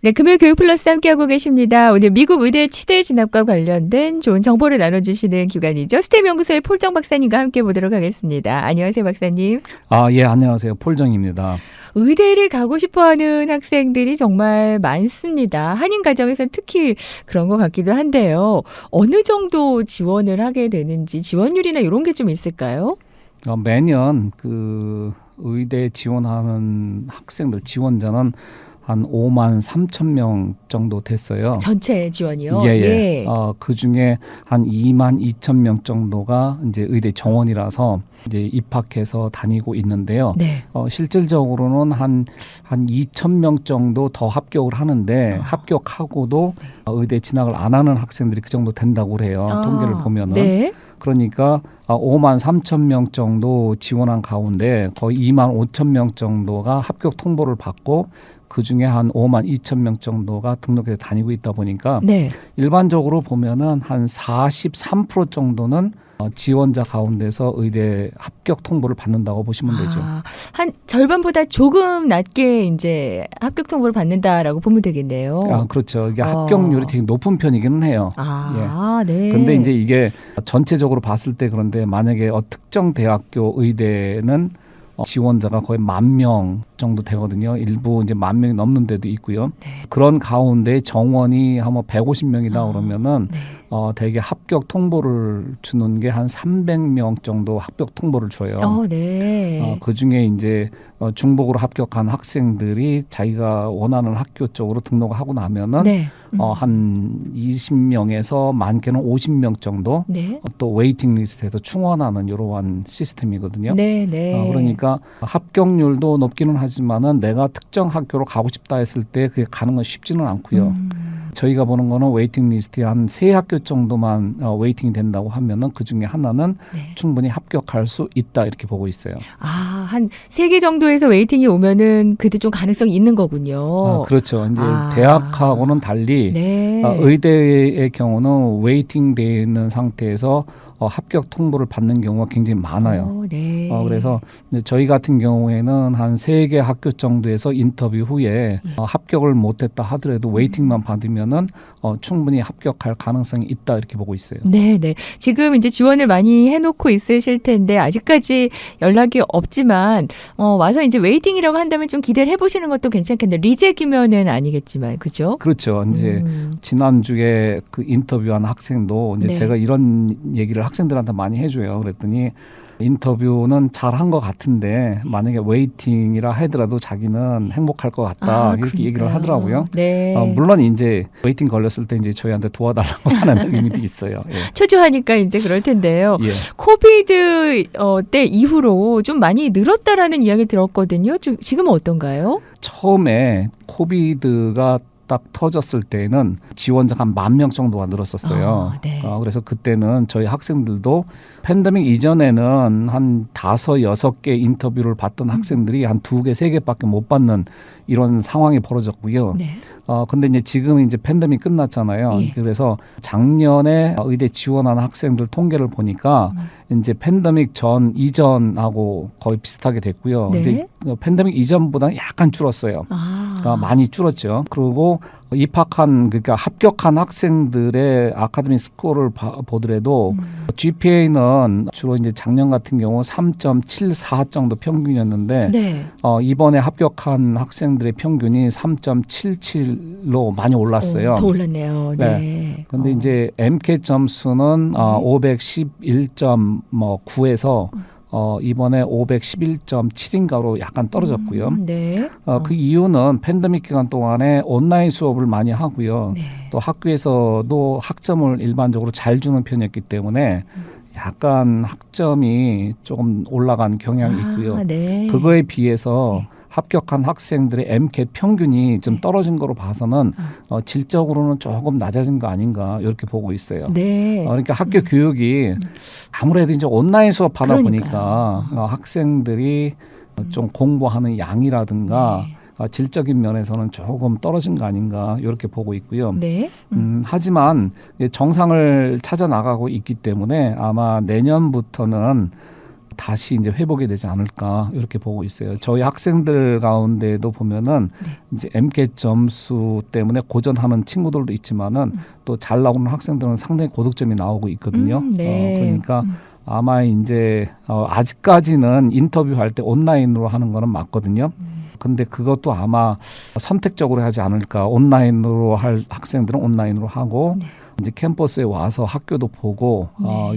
네, 금요일 교육 플러스 함께하고 계십니다. 오늘 미국 의대 치대 진학과 관련된 좋은 정보를 나눠주시는 기관이죠. 스템 연구소의 폴정 박사님과 함께 보도록 하겠습니다. 안녕하세요, 박사님. 예, 안녕하세요. 폴정입니다. 의대를 가고 싶어하는 학생들이 정말 많습니다. 한인 가정에서는 특히 그런 것 같기도 한데요. 어느 정도 지원을 하게 되는지 지원율이나 이런 게 좀 있을까요? 매년 그 의대 지원하는 학생들 지원자는 한 5만 3천 명 정도 됐어요. 전체 지원이요? 예. 예. 그 중에 한 2만 2천 명 정도가 이제 의대 정원이라서 이제 입학해서 다니고 있는데요. 네. 실질적으로는 한 2천 명 정도 더 합격을 하는데 합격하고도 의대 진학을 안 하는 학생들이 그 정도 된다고 그래요. 통계를 보면은. 네. 그러니까 5만 3천 명 정도 지원한 가운데 거의 2만 5천 명 정도가 합격 통보를 받고 그중에 한 5만 2천 명 정도가 등록해서 다니고 있다 보니까 네. 일반적으로 보면은 한 43% 정도는 지원자 가운데서 의대 합격 통보를 받는다고 보시면 되죠. 한 절반보다 조금 낮게 이제 합격 통보를 받는다라고 보면 되겠네요. 그렇죠. 이게 합격률이 되게 높은 편이기는 해요. 네. 근데 이제 이게 전체적으로 봤을 때 그런데 만약에 특정 대학교 의대는 지원자가 거의 10,000명 정도 되거든요. 일부 이제 10,000명이 넘는 데도 있고요. 네. 그런 가운데 정원이 한 150명이다 그러면은 네. 대개 합격 통보를 주는 게 한 300명 정도 합격 통보를 줘요. 네. 그 중에 이제 중복으로 합격한 학생들이 자기가 원하는 학교 쪽으로 등록하고 나면은 네. 한 20명에서 많게는 50명 정도 네. 또 웨이팅 리스트에서 충원하는 이러한 시스템이거든요. 네. 네. 그러니까 합격률도 높기는 하지만은 내가 특정 학교로 가고 싶다 했을 때 그게 가는 건 쉽지는 않고요. 저희가 보는 거는 웨이팅 리스트에 한 3학교 정도만 웨이팅이 된다고 하면은 그 중에 하나는 네. 충분히 합격할 수 있다 이렇게 보고 있어요. 한 3개 정도에서 웨이팅이 오면은 그때 좀 가능성이 있는 거군요. 그렇죠. 이제 대학하고는 달리 네. 의대의 경우는 웨이팅 되어 있는 상태에서 합격 통보를 받는 경우가 굉장히 많아요. 네. 그래서 저희 같은 경우에는 한 3개 학교 정도에서 인터뷰 후에 합격을 못했다 하더라도 웨이팅만 받으면은 충분히 합격할 가능성이 있다 이렇게 보고 있어요. 네. 지금 이제 지원을 많이 해놓고 있으실 텐데 아직까지 연락이 없지만 와서 이제 웨이팅이라고 한다면 좀 기대를 해보시는 것도 괜찮겠네요. 리젝이면은 아니겠지만 그죠? 그렇죠. 이제 지난주에 그 인터뷰한 학생도 이제 네. 제가 이런 얘기를 학생들한테 많이 해줘요. 그랬더니 인터뷰는 잘한 것 같은데 만약에 웨이팅이라 하더라도 자기는 행복할 것 같다 이렇게 얘기를 하더라고요. 네. 물론 이제 웨이팅 걸렸을 때 이제 저희한테 도와달라고 하는 의미도 있어요. 예. 초조하니까 이제 그럴 텐데요. 예. 코비드 때 이후로 좀 많이 늘었다라는 이야기 들었거든요. 지금은 어떤가요? 처음에 코비드가 딱 터졌을 때는 지원자가 한 10,000명 정도가 늘었었어요. 네. 그래서 그때는 저희 학생들도 팬데믹 이전에는 한 5, 6개 인터뷰를 받던 학생들이 한 2개, 3개밖에 못 받는 이런 상황이 벌어졌고요. 네. 근데 이제 지금 이제 팬데믹 끝났잖아요. 예. 그래서 작년에 의대 지원하는 학생들 통계를 보니까 이제 팬데믹 전 이전하고 거의 비슷하게 됐고요. 네. 근데 팬데믹 이전보다는 약간 줄었어요. 많이 줄었죠. 그리고 그러니까 합격한 학생들의 아카데미 스코어를 보더라도 GPA는 주로 이제 작년 같은 경우 3.74 정도 평균이었는데 네. 이번에 합격한 학생들의 평균이 3.77로 많이 올랐어요. 더 올랐네요. 네. 그런데 이제 MCAT 점수는 511.9에서 이번에 511.7인가로 약간 떨어졌고요. 네. 그 이유는 팬데믹 기간 동안에 온라인 수업을 많이 하고요. 네. 또 학교에서도 학점을 일반적으로 잘 주는 편이었기 때문에 약간 학점이 조금 올라간 경향이 있고요. 네. 그거에 비해서 합격한 학생들의 MCAT 평균이 좀 떨어진 거로 봐서는 질적으로는 조금 낮아진 거 아닌가 이렇게 보고 있어요. 네. 그러니까 학교 교육이 아무래도 이제 온라인 수업 하다 그러니까요. 보니까 학생들이 좀 공부하는 양이라든가 질적인 면에서는 조금 떨어진 거 아닌가 이렇게 보고 있고요. 네. 하지만 정상을 찾아 나가고 있기 때문에 아마 내년부터는 다시 이제 회복이 되지 않을까 이렇게 보고 있어요. 저희 학생들 가운데도 보면은 이제 MCAT 점수 때문에 고전하는 친구들도 있지만은 또 잘 나오는 학생들은 상당히 고득점이 나오고 있거든요. 그러니까 아마 이제 아직까지는 인터뷰할 때 온라인으로 하는 거는 맞거든요. 근데 그것도 아마 선택적으로 하지 않을까. 온라인으로 할 학생들은 온라인으로 하고 이제 캠퍼스에 와서 학교도 보고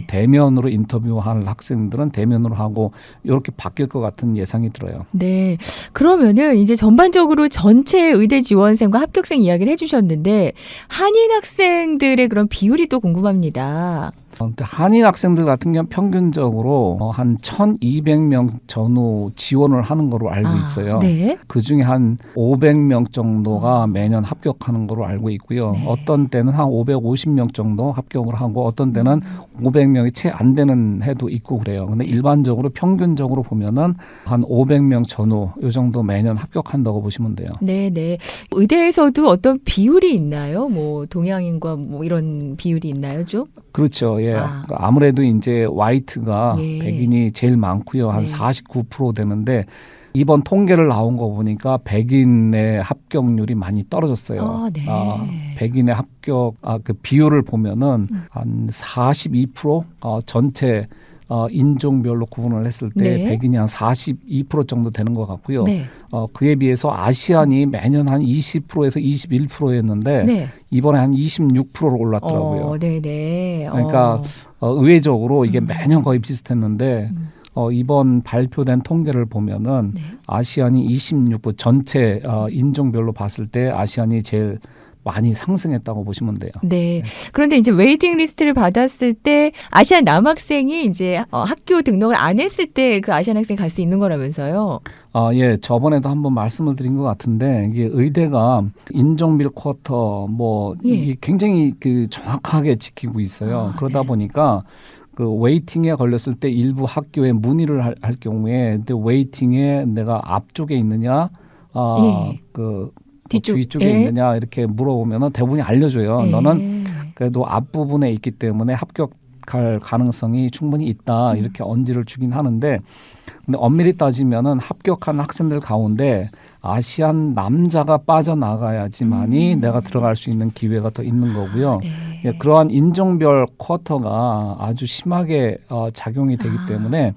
대면으로 인터뷰할 학생들은 대면으로 하고 이렇게 바뀔 것 같은 예상이 들어요. 네. 그러면은 이제 전반적으로 전체 의대 지원생과 합격생 이야기를 해주셨는데 한인 학생들의 그런 비율이 또 궁금합니다. 근데 한인 학생들 같은 경우는 평균적으로 한 1,200명 전후 지원을 하는 거로 알고 있어요. 네. 그중에 한 500명 정도가 매년 합격하는 거로 알고 있고요. 네. 어떤 때는 한 550명 정도 합격을 하고 어떤 때는 500명이 채 안 되는 해도 있고 그래요. 근데 일반적으로 평균적으로 보면은 한 500명 전후 이 정도 매년 합격한다고 보시면 돼요. 네, 네. 의대에서도 어떤 비율이 있나요? 뭐 동양인과 뭐 이런 비율이 있나요, 좀? 그렇죠. 예. 아무래도 이제 화이트가 예. 백인이 제일 많고요. 한 네. 49% 되는데 이번 통계를 나온 거 보니까 백인의 합격률이 많이 떨어졌어요. 네. 백인의 합격 그 비율을 보면은 한 42% 전체 인종별로 구분을 했을 때 네. 백인이 한 42% 정도 되는 것 같고요. 네. 그에 비해서 아시안이 매년 한 20%에서 21%였는데 네. 이번에 한 26%로 올랐더라고요. 네, 네. 그러니까 의외적으로 이게 매년 거의 비슷했는데 이번 발표된 통계를 보면은 네. 아시안이 26% 전체 인종별로 봤을 때 아시안이 제일 많이 상승했다고 보시면 돼요. 네. 그런데 이제 웨이팅 리스트를 받았을 때 아시안 남학생이 이제 학교 등록을 안 했을 때 그 아시안 학생이 갈 수 있는 거라면서요. 예, 저번에도 한번 말씀을 드린 것 같은데 이게 의대가 인종별 쿼터 이게 굉장히 그 정확하게 지키고 있어요. 그러다 보니까 그 웨이팅에 걸렸을 때 일부 학교에 문의를 할 경우에 근데 웨이팅에 내가 앞쪽에 있느냐 그 뒤쪽에 있느냐 이렇게 물어보면은 대부분이 알려줘요. 너는 그래도 앞부분에 있기 때문에 합격할 가능성이 충분히 있다 이렇게 언지를 주긴 하는데 근데 엄밀히 따지면은 합격한 학생들 가운데 아시안 남자가 빠져나가야지만이 내가 들어갈 수 있는 기회가 더 있는 거고요. 예, 그러한 인종별 쿼터가 아주 심하게 작용이 되기 때문에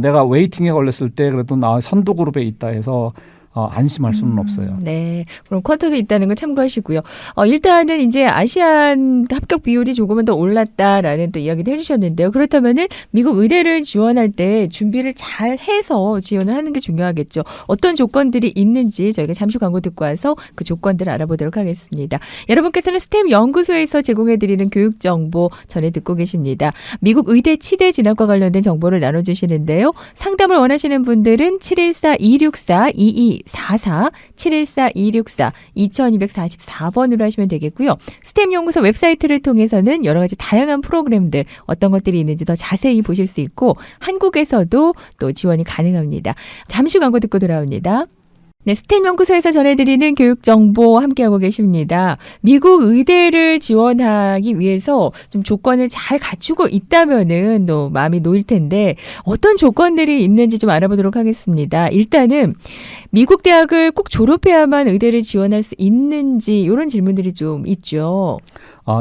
내가 웨이팅에 걸렸을 때 그래도 나 선두 그룹에 있다 해서 안심할 수는 없어요. 네. 그럼 쿼터도 있다는 걸 참고하시고요. 일단은 이제 아시안 합격 비율이 조금은 더 올랐다라는 또 이야기도 해주셨는데요. 그렇다면은 미국 의대를 지원할 때 준비를 잘 해서 지원을 하는 게 중요하겠죠. 어떤 조건들이 있는지 저희가 잠시 광고 듣고 와서 그 조건들을 알아보도록 하겠습니다. 여러분께서는 스템 연구소에서 제공해드리는 교육 정보 전해 듣고 계십니다. 미국 의대 치대 진학과 관련된 정보를 나눠주시는데요. 상담을 원하시는 분들은 714-264-2244 714-264-2244번으로 하시면 되겠고요. 스템 연구소 웨브사이트를 통해서는 여러 가지 다양한 프로그램들 어떤 것들이 있는지 더 자세히 보실 수 있고 한국에서도 또 지원이 가능합니다. 잠시 광고 듣고 돌아옵니다. 네, 스템 연구소에서 전해드리는 교육 정보 함께하고 계십니다. 미국 의대를 지원하기 위해서 좀 조건을 잘 갖추고 있다면은 또 마음이 놓일 텐데 어떤 조건들이 있는지 좀 알아보도록 하겠습니다. 일단은 미국 대학을 꼭 졸업해야만 의대를 지원할 수 있는지 이런 질문들이 좀 있죠.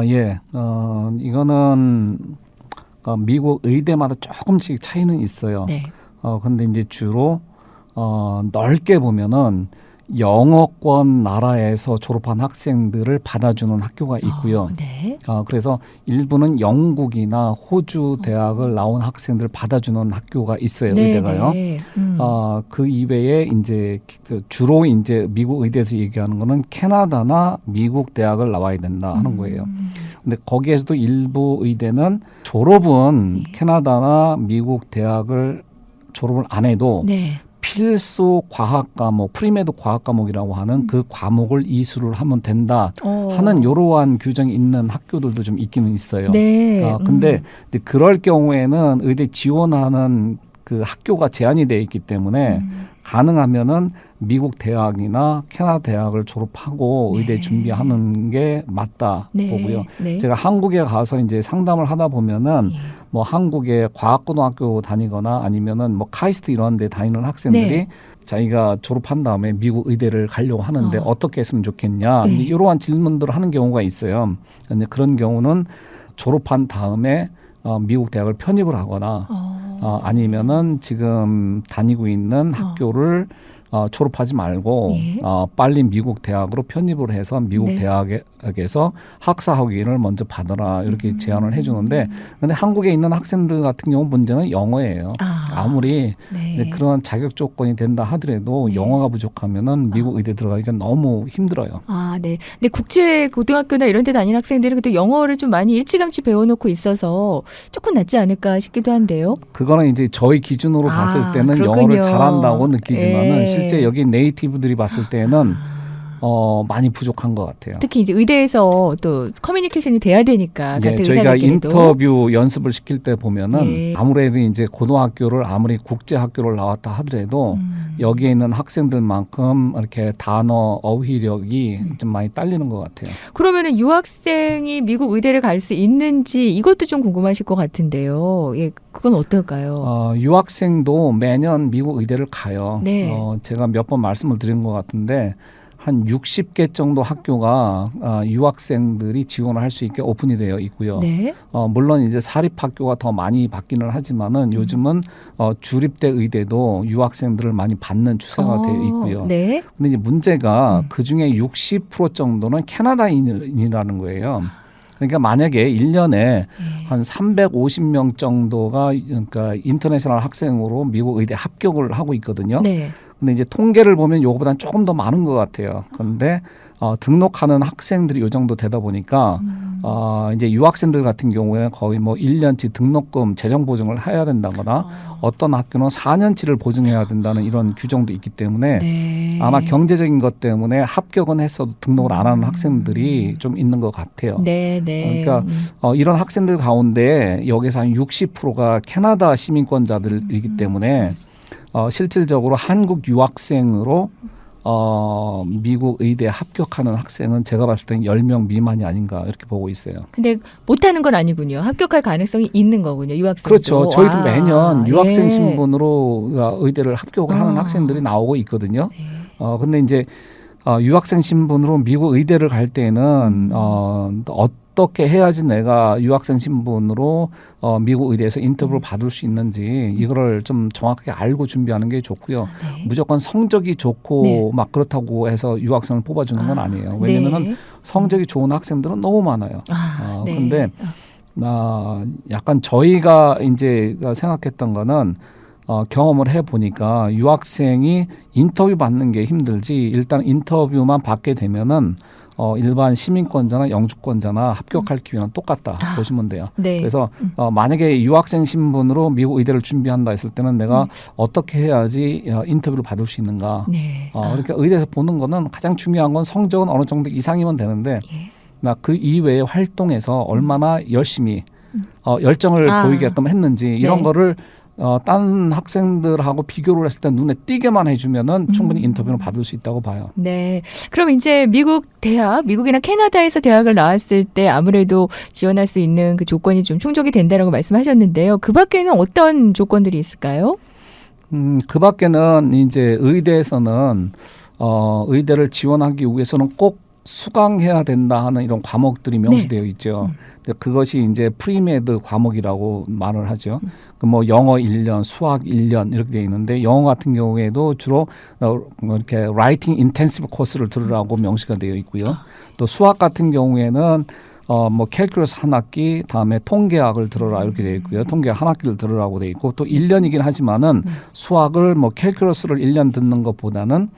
예. 이거는 미국 의대마다 조금씩 차이는 있어요. 네. 근데 이제 주로 넓게 보면은 영어권 나라에서 졸업한 학생들을 받아주는 학교가 있고요. 네. 그래서 일부는 영국이나 호주 대학을 나온 학생들 받아주는 학교가 있어요. 네, 의대가요. 네. 그 이외에 이제 주로 이제 미국 의대에서 얘기하는 거는 캐나다나 미국 대학을 나와야 된다 하는 거예요. 근데 거기에서도 일부 의대는 졸업은 캐나다나 미국 대학을 졸업을 안 해도 네. 필수 과학 과목, 프리메드 과학 과목이라고 하는 그 과목을 이수를 하면 된다 하는 이러한 규정이 있는 학교들도 좀 있기는 있어요. 네. 근데 그럴 경우에는 의대 지원하는 그 학교가 제한이 돼 있기 때문에 가능하면은 미국 대학이나 캐나다 대학을 졸업하고 네. 의대 준비하는 게 맞다 네. 보고요. 네. 제가 한국에 가서 이제 상담을 하다 보면은 예. 뭐 한국의 과학고등학교 다니거나 아니면은 뭐 카이스트 이런 데 다니는 학생들이 네. 자기가 졸업한 다음에 미국 의대를 가려고 하는데 어떻게 했으면 좋겠냐. 네. 이제 이러한 질문들을 하는 경우가 있어요. 근데 그런 경우는 졸업한 다음에 미국 대학을 편입을 하거나 아니면은 지금 다니고 있는 학교를 졸업하지 말고 예. 빨리 미국 대학으로 편입을 해서 미국 네. 대학에서 학사 학위를 먼저 받아라 이렇게 제안을 해주는데 근데 한국에 있는 학생들 같은 경우 문제는 영어예요. 아무리 네. 그런 자격 조건이 된다 하더라도 네. 영어가 부족하면은 미국 의대 들어가기가 너무 힘들어요. 네. 근데 국제 고등학교나 이런 데 다니는 학생들은 그래도 영어를 좀 많이 일찌감치 배워놓고 있어서 조금 낫지 않을까 싶기도 한데요. 그거는 이제 저희 기준으로 봤을 때는 그렇군요. 영어를 잘한다고 느끼지만은 예. 실제 여기 네이티브들이 봤을 때는 많이 부족한 것 같아요. 특히 이제 의대에서 또 커뮤니케이션이 돼야 되니까 같은 저희가 의사들끼리도. 인터뷰 연습을 시킬 때 보면은 예. 아무래도 이제 고등학교를 아무리 국제 학교를 나왔다 하더라도 여기에 있는 학생들만큼 이렇게 단어 어휘력이 좀 많이 딸리는 것 같아요. 그러면은 유학생이 미국 의대를 갈 수 있는지 이것도 좀 궁금하실 것 같은데요. 예, 그건 어떨까요? 유학생도 매년 미국 의대를 가요. 네. 제가 몇 번 말씀을 드린 것 같은데 한 60개 정도 학교가 유학생들이 지원을 할 수 있게 오픈이 되어 있고요. 네. 물론 이제 사립학교가 더 많이 받기는 하지만은 요즘은 주립대 의대도 유학생들을 많이 받는 추세가 되어 있고요. 네. 근데 이제 문제가 그 중에 60% 정도는 캐나다인이라는 거예요. 그러니까 만약에 1년에 한 350명 정도가 그러니까 인터내셔널 학생으로 미국 의대 합격을 하고 있거든요. 네. 근데 이제 통계를 보면 요거보다는 조금 더 많은 것 같아요. 그런데 등록하는 학생들이 요 정도 되다 보니까 이제 유학생들 같은 경우에는 거의 뭐 1년치 등록금 재정 보증을 해야 된다거나 어떤 학교는 4년치를 보증해야 된다는 이런 규정도 있기 때문에 네. 아마 경제적인 것 때문에 합격은 했어도 등록을 안 하는 학생들이 좀 있는 것 같아요. 네, 네. 그러니까 이런 학생들 가운데 여기서 한 60%가 캐나다 시민권자들이기 때문에 실질적으로 한국 유학생으로 미국 의대에 합격하는 학생은 제가 봤을 때는 10명 미만이 아닌가 이렇게 보고 있어요. 근데 못하는 건 아니군요. 합격할 가능성이 있는 거군요. 유학생도. 그렇죠. 저희도 매년 유학생 예. 신분으로 의대를 합격을 하는 학생들이 나오고 있거든요. 네. 근데 이제 유학생 신분으로 미국 의대를 갈 때는 어떻게 해야지 내가 유학생 신분으로 미국 의대에서 인터뷰를 받을 수 있는지 이거를 좀 정확하게 알고 준비하는 게 좋고요. 네. 무조건 성적이 좋고 네. 막 그렇다고 해서 유학생을 뽑아주는 건 아니에요. 왜냐면은 네. 성적이 좋은 학생들은 너무 많아요. 네. 근데 약간 저희가 이제 생각했던 거는 경험을 해보니까 유학생이 인터뷰 받는 게 힘들지 일단 인터뷰만 받게 되면은 일반 시민권자나 영주권자나 합격할 기회는 똑같다 보시면 돼요. 네. 그래서 만약에 유학생 신분으로 미국 의대를 준비한다 했을 때는 내가 어떻게 해야지 인터뷰를 받을 수 있는가. 네. 그러니까 의대에서 보는 거는 가장 중요한 건 성적은 어느 정도 이상이면 되는데 나 그 이외의 활동에서 얼마나 열심히 열정을 보이게끔 했는지 이런 네. 거를 다른 학생들하고 비교를 했을 때 눈에 띄게만 해주면은 충분히 인터뷰를 받을 수 있다고 봐요. 네. 그럼 이제 미국 대학, 미국이나 캐나다에서 대학을 나왔을 때 아무래도 지원할 수 있는 그 조건이 좀 충족이 된다라고 말씀하셨는데요. 그 밖에는 어떤 조건들이 있을까요? 그 밖에는 이제 의대에서는 의대를 지원하기 위해서는 꼭 수강해야 된다 하는 이런 과목들이 명시되어 있죠. 그것이 이제 프리메드 과목이라고 말을 하죠. 뭐 영어 1년, 수학 1년 이렇게 되어 있는데 영어 같은 경우에도 주로 이렇게 라이팅 인텐시브 코스를 들으라고 명시가 되어 있고요. 또 수학 같은 경우에는 뭐 캘큘러스 한 학기, 다음에 통계학을 들어라 이렇게 되어 있고요. 통계학 한 학기를 들으라고 되어 있고 또 1년이긴 하지만은 수학을 뭐 캘큘러스를 1년 듣는 것보다는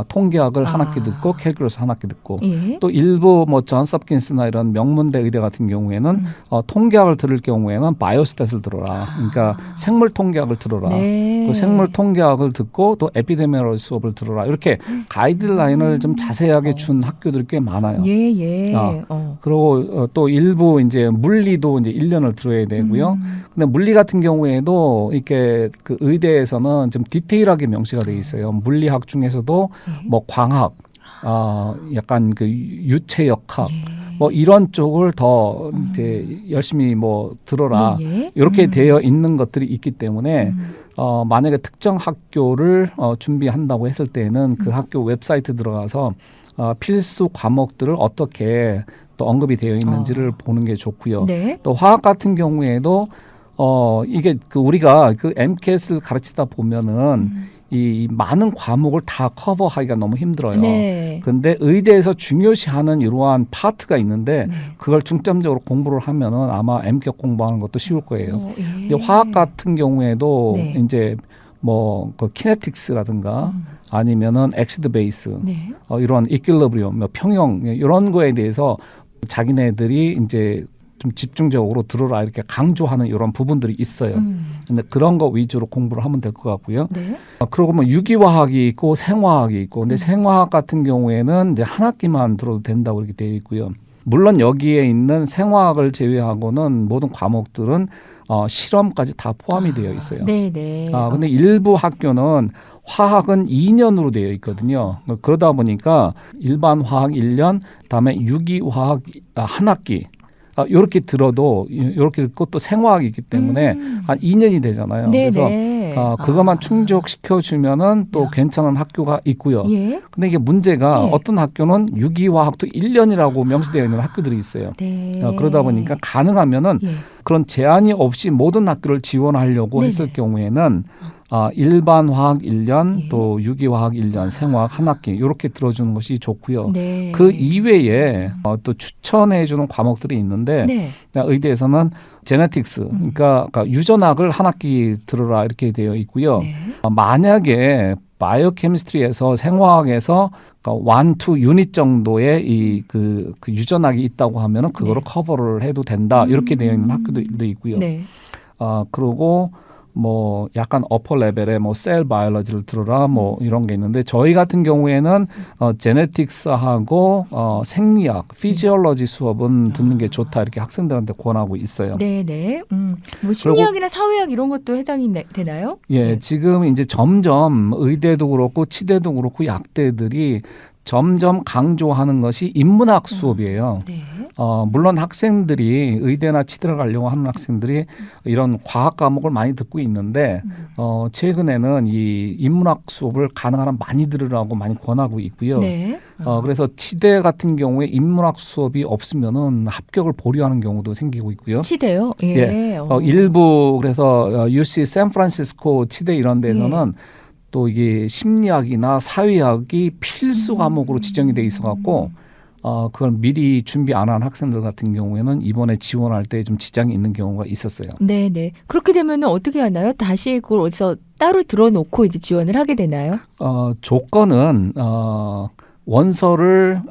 통계학을 한 학기 듣고 캘큘러스 한 학기 듣고 예. 또 일부 뭐 존 섭킨스나 이런 명문대 의대 같은 경우에는 통계학을 들을 경우에는 바이오스탯을 들어라. 그러니까 생물 통계학을 들어라. 네. 또 생물 통계학을 듣고 또 에피데미올로지 수업을 들어라. 이렇게 가이드라인을 좀 자세하게 준 학교들이 꽤 많아요. 예, 예. 그리고 그리고 또 일부 이제 물리도 이제 1년을 들어야 되고요. 근데 물리 같은 경우에도 이렇게 그 의대에서는 좀 디테일하게 명시가 돼 있어요. 물리학 중에서도 뭐 광학, 약간 그 유체역학, 뭐 이런 쪽을 더 이제 열심히 뭐 들어라 이렇게 되어 있는 것들이 있기 때문에 만약에 특정 학교를 준비한다고 했을 때는 그 학교 웹사이트 들어가서 필수 과목들을 어떻게 또 언급이 되어 있는지를 보는 게 좋고요. 네. 또 화학 같은 경우에도 이게 그 우리가 그 MCAT을 가르치다 보면은 이 많은 과목을 다 커버하기가 너무 힘들어요. 네. 근데 의대에서 중요시하는 이러한 파트가 있는데 그걸 중점적으로 공부를 하면은 아마 MCAT 공부하는 것도 쉬울 거예요. 근데 화학 같은 경우에도 이제 뭐 그 키네틱스라든가 아니면은 엑시드 베이스 이런 이퀄리브리엄, 평형 이런 거에 대해서 자기네들이 이제 좀 집중적으로 들어라 이렇게 강조하는 이런 부분들이 있어요. 근데 그런 거 위주로 공부를 하면 될 것 같고요. 그리고 뭐 유기화학이 있고 생화학이 있고, 근데 생화학 같은 경우에는 이제 한 학기만 들어도 된다고 이렇게 되어 있고요. 물론 여기에 있는 생화학을 제외하고는 모든 과목들은 실험까지 다 포함이 되어 있어요. 네네. 근데 일부 학교는 화학은 2년으로 되어 있거든요. 그러다 보니까 일반 화학 1년, 그다음에 유기화학 한 학기. 이렇게 들어도 이렇게 그것도 생화학이기 때문에 한 2년이 되잖아요. 그래서 그것만 충족시켜 주면은 또 괜찮은 학교가 있고요. 근데 이게 문제가 어떤 학교는 유기화학도 1년이라고 명시되어 있는 학교들이 있어요. 그러다 보니까 가능하면은 그런 제한이 없이 모든 학교를 지원하려고 했을 경우에는 일반 화학 1년, 또 유기화학 1년, 생화학 한 학기 이렇게 들어주는 것이 좋고요. 그 이외에 또 추천해 주는 과목들이 있는데 의대에서는 제네틱스, 그러니까 유전학을 한 학기 들어라 이렇게 되어 있고요. 만약에 바이오케미스트리에서 생화학에서 1, 2 유닛 정도의 이 그 유전학이 있다고 하면은 그거를 커버를 해도 된다 이렇게 되어 있는 학교도 있고요. 그리고 뭐 약간 어퍼 레벨의 뭐 셀 바이올로지를 들어라 뭐 이런 게 있는데 저희 같은 경우에는 제네틱스하고 생리학, 피지올로지 수업은 듣는 게 좋다 이렇게 학생들한테 권하고 있어요. 네네. 뭐 심리학이나 사회학 이런 것도 해당이 되나요? 지금 이제 점점 의대도 그렇고 치대도 그렇고 약대들이 점점 강조하는 것이 인문학 수업이에요. 물론 학생들이 의대나 치대를 가려고 하는 학생들이 이런 과학 과목을 많이 듣고 있는데 최근에는 이 인문학 수업을 가능한 한 많이 들으라고 많이 권하고 있고요. 그래서 치대 같은 경우에 인문학 수업이 없으면은 합격을 보류하는 경우도 생기고 있고요. 치대요? 일부 그래서 UC 샌프란시스코 치대 이런 데서는 또 이게 심리학이나 사회학이 필수 과목으로 지정이 돼 있어 갖고 그걸 미리 준비 안 한 학생들 같은 경우에는 이번에 지원할 때 좀 지장이 있는 경우가 있었어요. 네네. 그렇게 되면 어떻게 하나요? 다시 그걸 어디서 따로 들어놓고 이제 지원을 하게 되나요? 조건은 원서를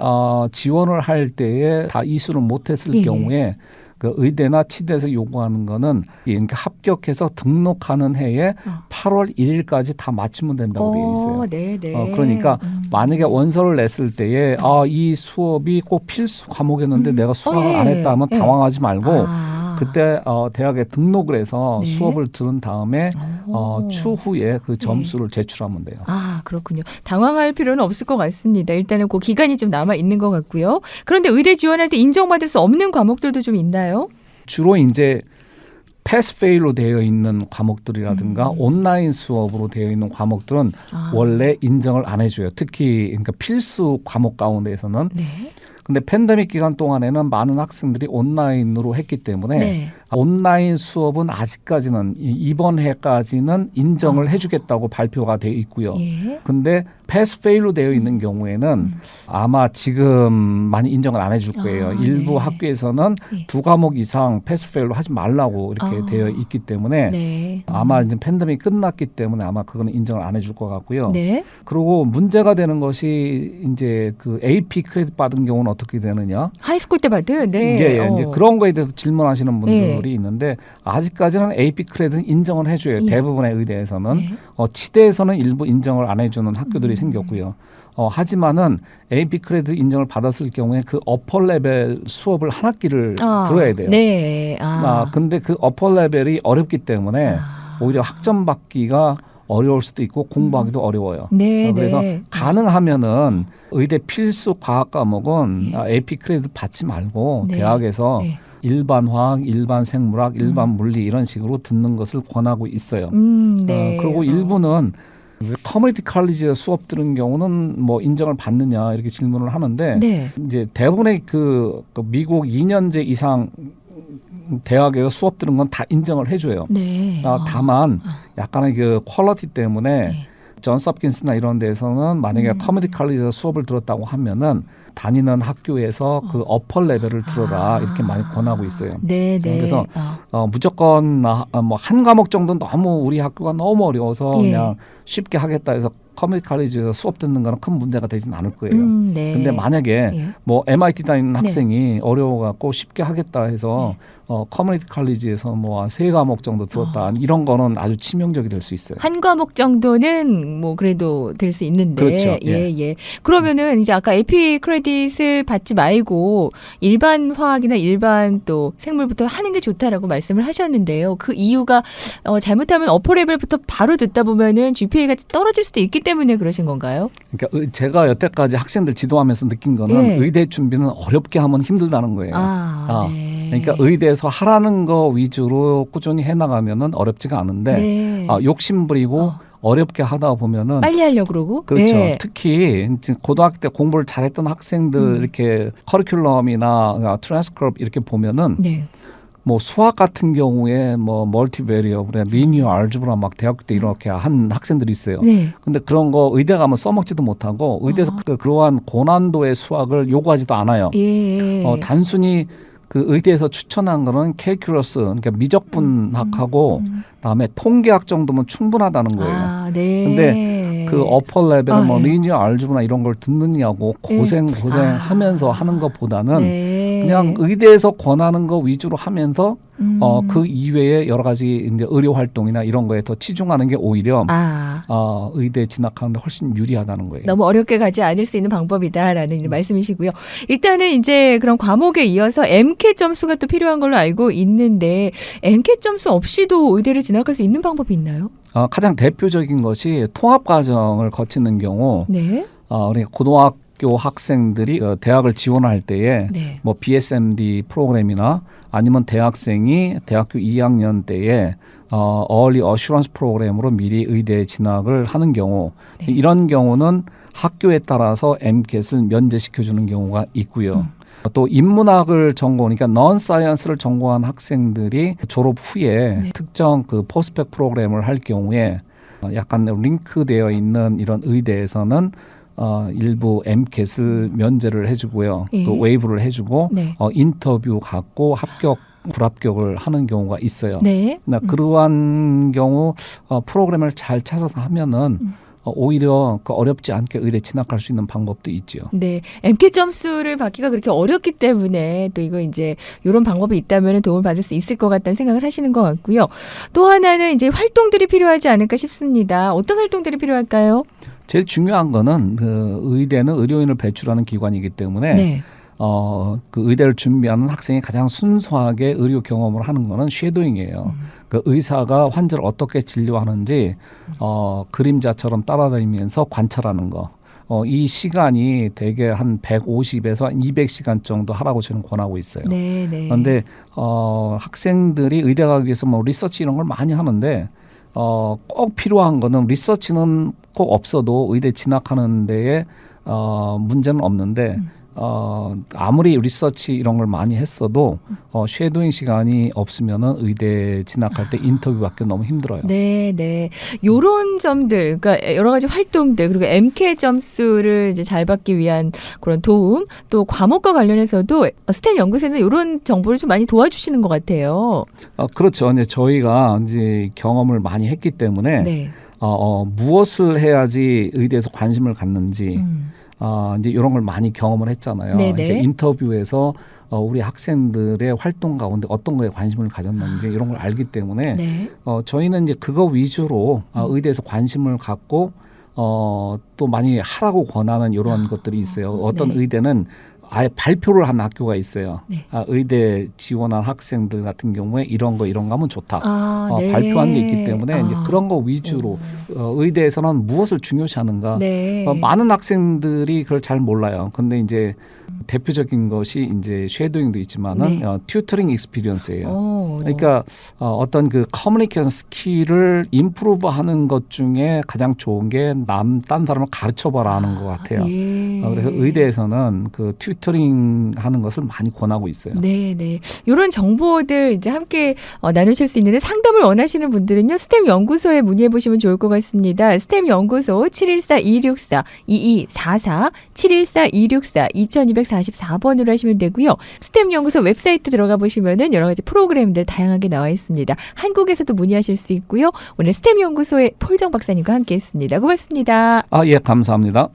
지원을 할 때에 다 이수를 못했을 경우에 그 의대나 치대에서 요구하는 거는 그러니까 합격해서 등록하는 해에 8월 1일까지 다 맞추면 된다고 되어 있어요. 그러니까 만약에 원서를 냈을 때에 이 수업이 꼭 필수 과목이었는데 내가 수강을 안 했다 하면 당황하지 말고 그때 대학에 등록을 해서 수업을 들은 다음에 추후에 그 점수를 제출하면 돼요. 그렇군요. 당황할 필요는 없을 것 같습니다. 일단은 그 기간이 좀 남아 있는 것 같고요. 그런데 의대 지원할 때 인정받을 수 없는 과목들도 좀 있나요? 주로 이제 패스 페일로 되어 있는 과목들이라든가 온라인 수업으로 되어 있는 과목들은 원래 인정을 안 해줘요. 특히 그러니까 필수 과목 가운데에서는. 근데 팬데믹 기간 동안에는 많은 학생들이 온라인으로 했기 때문에 온라인 수업은 아직까지는 이번 해까지는 인정을 해주겠다고 발표가 되어 있고요. 근데 패스 페일로 되어 있는 경우에는 아마 지금 많이 인정을 안 해줄 거예요. 일부 학교에서는 2과목 이상 패스 페일로 하지 말라고 이렇게 되어 있기 때문에 아마 이제 팬데믹 끝났기 때문에 아마 그거는 인정을 안 해줄 것 같고요. 그리고 문제가 되는 것이 이제 그 AP 크레딧 받은 경우는 어떻게 되느냐? 하이스쿨 때 받은 이제 그런 거에 대해서 질문하시는 분들이 있는데 아직까지는 AP 크레딧은 인정을 해줘요. 대부분의 의대에서는 치대에서는 일부 인정을 안 해주는 학교들이 생겼고요. 하지만은 AP 크레딧 인정을 받았을 경우에 그 어퍼 레벨 수업을 한 학기를 들어야 돼요. 네. 근데 그 어퍼 레벨이 어렵기 때문에 오히려 학점 받기가 어려울 수도 있고 공부하기도 어려워요. 네, 그래서 네. 가능하면은 의대 필수 과학 과목은 AP 크레딧 받지 말고 네. 대학에서 네. 일반 화학, 일반 생물학, 일반 물리 이런 식으로 듣는 것을 권하고 있어요. 네. 그리고 일부는 커뮤니티 칼리지 수업 들은 경우는 뭐 인정을 받느냐 이렇게 질문을 하는데 네. 이제 대부분의 그 미국 2년제 이상 대학에서 수업 들은 건 다 인정을 해줘요. 네. 다만 약간의 그 퀄리티 때문에 네. 존스 홉킨스나 이런 데서는 만약에 커뮤니티 칼리지에서 수업을 들었다고 하면은 다니는 학교에서 그 어퍼 레벨을 들어라 이렇게 많이 권하고 있어요. 네, 네. 그래서 무조건 뭐 한 과목 정도는 너무 우리 학교가 너무 어려워서 그냥 쉽게 하겠다 해서 커뮤니티 칼리지에서 수업 듣는 거는 큰 문제가 되진 않을 거예요. 네. 근데 만약에 예. 뭐 MIT 다니는 학생이 어려워갖고 쉽게 하겠다 해서 커뮤니티 칼리지에서 뭐 한 3과목 정도 들었다 이런 거는 아주 치명적이 될 수 있어요. 한 과목 정도는 뭐 그래도 될 수 있는데. 그렇죠. 예. 그러면은 이제 아까 AP 크레딧을 받지 말고 일반 화학이나 일반 또 생물부터 하는 게 좋다라고 말씀을 하셨는데요. 그 이유가 잘못하면 어퍼 레벨부터 바로 듣다 보면은 GPA가 떨어질 수도 있기 때문에 그러신 건가요? 그러니까 제가 여태까지 학생들 지도하면서 느낀 거는 의대 준비는 어렵게 하면 힘들다는 거예요. 네. 그러니까 의대에서 하라는 거 위주로 꾸준히 해나가면은 어렵지가 않은데 욕심 부리고 어렵게 하다 보면은 빨리 하려고 그러고 그렇죠. 특히 고등학교 때 공부를 잘했던 학생들 이렇게 커리큘럼이나 트랜스크립 이렇게 보면은 뭐 수학 같은 경우에 뭐 멀티베리어블, 리니어 알gebra 막 대학교 때 이렇게 한 학생들이 있어요. 근데 그런 거 의대 가면 써먹지도 못하고 의대에서 그러한 고난도의 수학을 요구하지도 않아요. 단순히 그 의대에서 추천한 거는 캘큘러스, 그러니까 미적분학하고 그다음에 통계학 정도면 충분하다는 거예요. 근데 그 어퍼 레벨 뭐 리니어 알gebra 이런 걸 듣느냐고 고생하면서 하는 것보다는 그냥 의대에서 권하는 거 위주로 하면서 그 이외에 여러 가지 이제 의료 활동이나 이런 거에 더 치중하는 게 오히려 의대 진학하는 데 훨씬 유리하다는 거예요. 너무 어렵게 가지 않을 수 있는 방법이다라는 말씀이시고요. 일단은 이제 그런 과목에 이어서 MCAT 점수가 또 필요한 걸로 알고 있는데 MCAT 점수 없이도 의대를 진학할 수 있는 방법이 있나요? 가장 대표적인 것이 통합 과정을 거치는 경우 우리 고등학교 학생들이 대학을 지원할 때에 뭐 BSMD 프로그램이나 아니면 대학생이 대학교 2학년 때에 Early Assurance 프로그램으로 미리 의대 진학을 하는 경우 이런 경우는 학교에 따라서 MCAT을 면제시켜주는 경우가 있고요. 또 인문학을 전공하니까 non-science를 전공한 학생들이 졸업 후에 특정 그 포스펙 프로그램을 할 경우에 약간 링크되어 있는 이런 의대에서는 일부 MCAT을 면제를 해주고요. 또 웨이브를 해주고 인터뷰 갖고 합격, 불합격을 하는 경우가 있어요. 그러한 경우 프로그램을 잘 찾아서 하면은 오히려 그 어렵지 않게 의대 진학할 수 있는 방법도 있죠. MCAT 점수를 받기가 그렇게 어렵기 때문에 또 이거 이제 이런 방법이 있다면 도움을 받을 수 있을 것 같다는 생각을 하시는 것 같고요. 또 하나는 이제 활동들이 필요하지 않을까 싶습니다. 어떤 활동들이 필요할까요? 제일 중요한 거는 그 의대는 의료인을 배출하는 기관이기 때문에 그 의대를 준비하는 학생이 가장 순수하게 의료 경험을 하는 거는 쉐도잉이에요. 그 의사가 환자를 어떻게 진료하는지 그림자처럼 따라다니면서 관찰하는 거. 이 시간이 대개 한 150에서 한 200시간 정도 하라고 저는 권하고 있어요. 그런데 학생들이 의대 가기 위해서 뭐 리서치 이런 걸 많이 하는데 꼭 필요한 거는 리서치는 꼭 없어도 의대 진학하는 데에 문제는 없는데 아무리 리서치 이런 걸 많이 했어도 쉐도잉 시간이 없으면은 의대 진학할 때 인터뷰 받기 너무 힘들어요. 요런 점들, 그러니까 여러 가지 활동들, 그리고 MCAT 점수를 이제 잘 받기 위한 그런 도움, 또 과목과 관련해서도 스탠 연구소는 이런 정보를 좀 많이 도와주시는 것 같아요. 그렇죠. 이제 저희가 이제 경험을 많이 했기 때문에 무엇을 해야지 의대에서 관심을 갖는지. 이제 이런 걸 많이 경험을 했잖아요. 이렇게 인터뷰에서 우리 학생들의 활동 가운데 어떤 거에 관심을 가졌는지 이런 걸 알기 때문에 저희는 이제 그거 위주로 의대에서 관심을 갖고 또 많이 하라고 권하는 이런 것들이 있어요. 어떤 네. 의대는 아예 발표를 한 학교가 있어요. 네. 의대 지원한 학생들 같은 경우에 이런 거 하면 좋다. 네. 발표한 게 있기 때문에 이제 그런 거 위주로 의대에서는 무엇을 중요시하는가. 네. 많은 학생들이 그걸 잘 몰라요. 근데 이제 대표적인 것이 이제 쉐도잉도 있지만은 네. 튜터링 익스피리언스예요. 그러니까 어떤 그 커뮤니케이션 스킬을 임프루브하는 것 중에 가장 좋은 게 딴 사람을 가르쳐봐라 하는 것 같아요. 예. 그래서 의대에서는 그 튜터링 하는 것을 많이 권하고 있어요. 네, 네. 이런 정보들 이제 함께 나누실 수 있는데 상담을 원하시는 분들은요. 스템 연구소에 문의해 보시면 좋을 것 같습니다. 스템 연구소 714-264-2244 714-264-2244번으로 하시면 되고요. 스템 연구소 웹사이트 들어가 보시면은 여러 가지 프로그램들 다양하게 나와 있습니다. 한국에서도 문의하실 수 있고요. 오늘 스템 연구소의 폴정 박사님과 함께 했습니다. 고맙습니다. 예, 감사합니다.